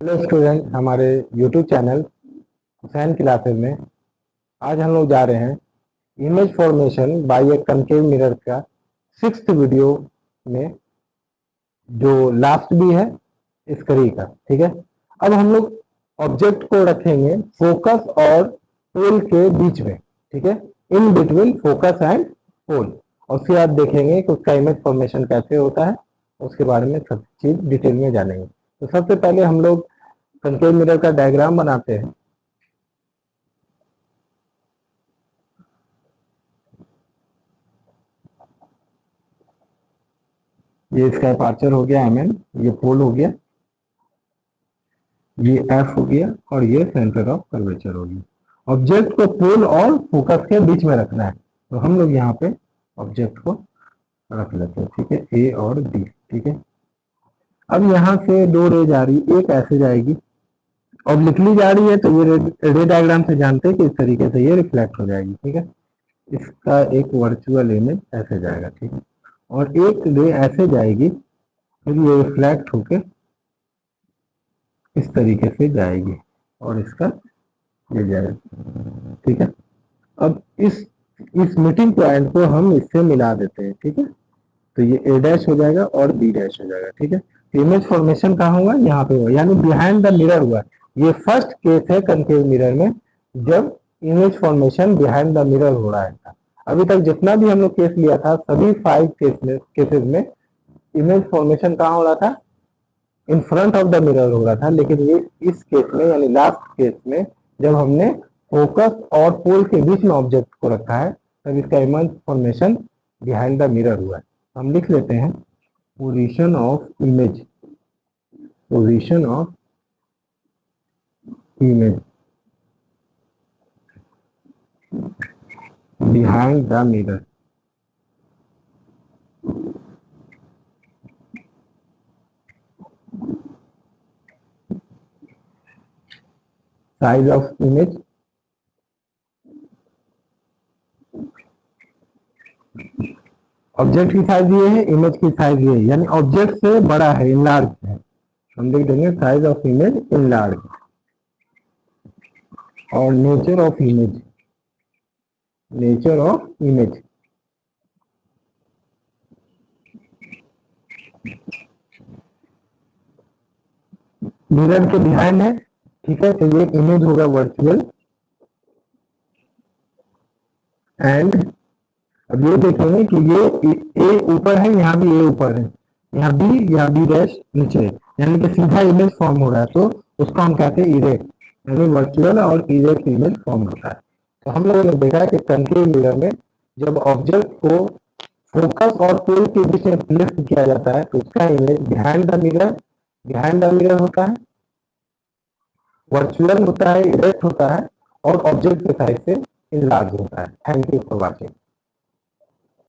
Hello student, हमारे YouTube channel Hussain classes में आज हम लोग जा रहे हैं image formation by A concave mirror का 6th वीडियो में, जो लास्ट भी है इस कड़ी का। ठीक है, अब हम लोग ऑब्जेक्ट को रखेंगे फोकस और पोल के बीच में। ठीक है, in between focus and pole. और फिर आप देखेंगे कि उसका इमेज फॉर्मेशन कैसे होता है, उसके बारे में सब चीज डिटेल में जानेंगे। तो सबसे पहले हम लोग कनकेव मिरर का डायग्राम बनाते हैं। ये इसका अपर्चर हो गया एम एन, ये पोल हो गया, ये एफ हो गया, और ये सेंटर ऑफ कर्वेचर हो गया। ऑब्जेक्ट को पोल और फोकस के बीच में रखना है, तो हम लोग यहाँ पे ऑब्जेक्ट को रख लेते हैं। ठीक है, ए और बी। ठीक है, अब यहाँ से दो रे जा रही, एक ऐसे जाएगी, ऑब्लिकली जा रही है, तो ये रे डायग्राम से जानते हैं कि इस तरीके से ये रिफ्लेक्ट हो जाएगी। ठीक है, इसका एक वर्चुअल इमेज ऐसे जाएगा। ठीक है, और एक रे ऐसे जाएगी, फिर ये रिफ्लेक्ट होके इस तरीके से जाएगी और इसका ये जाएगा। ठीक है, अब इस मीटिंग पॉइंट को हम इससे मिला देते हैं। ठीक है, तो ये ए डैश हो जाएगा और बी डैश हो जाएगा। ठीक है, इमेज फॉर्मेशन कहाँ हुआ? यहाँ पे हुआ, यानी बिहाइंड द मिरर हुआ। ये फर्स्ट केस है कनकेव मिरर में, जब image formation behind the mirror हो रहा है। अभी तक जितना भी हम लोग केस लिया था, सभी 5 केसेस में इमेज फॉर्मेशन कहाँ हो रहा था? In front of the mirror हो रहा था। लेकिन ये इस केस में, यानी लास्ट केस में, जब हमने फोकस और पोल के बीच में ऑब्जेक्ट को रखा है, तब इसका image formation behind the mirror हुआ है। हम लिख लेते हैं position of image, position of image behind the mirror. Size of image, object की साइज ये है, इमेज की साइज ये है, यानी ऑब्जेक्ट से बड़ा है, इनलार्ज है। हम लिख देंगे साइज ऑफ इमेज इनलार्ज। और nature of image, nature of image, mirror के बिहाइंड है। ठीक है, तो ये इमेज होगा वर्चुअल। एंड अब ये देखेंगे कि ये ए ऊपर है, यहाँ भी ए ऊपर है, यहाँ बी डैश नीचे है, यानी कि सीधा इमेज फॉर्म हो रहा है। तो उसको हम कहते हैं इरेक्ट, यानी वर्चुअल और इरेक्ट इमेज फॉर्म होता है। तो हम लोगों ने देखा कि कनकेव मिरर में जब ऑब्जेक्ट को फोकस और पोल के बीच में प्लेस किया जाता है, तो उसका इमेज बिहाइंड द मिरर होता है, वर्चुअल होता है, इरेक्ट होता है, और ऑब्जेक्ट के साइड से इनलार्ज होता है। Thank you for watching.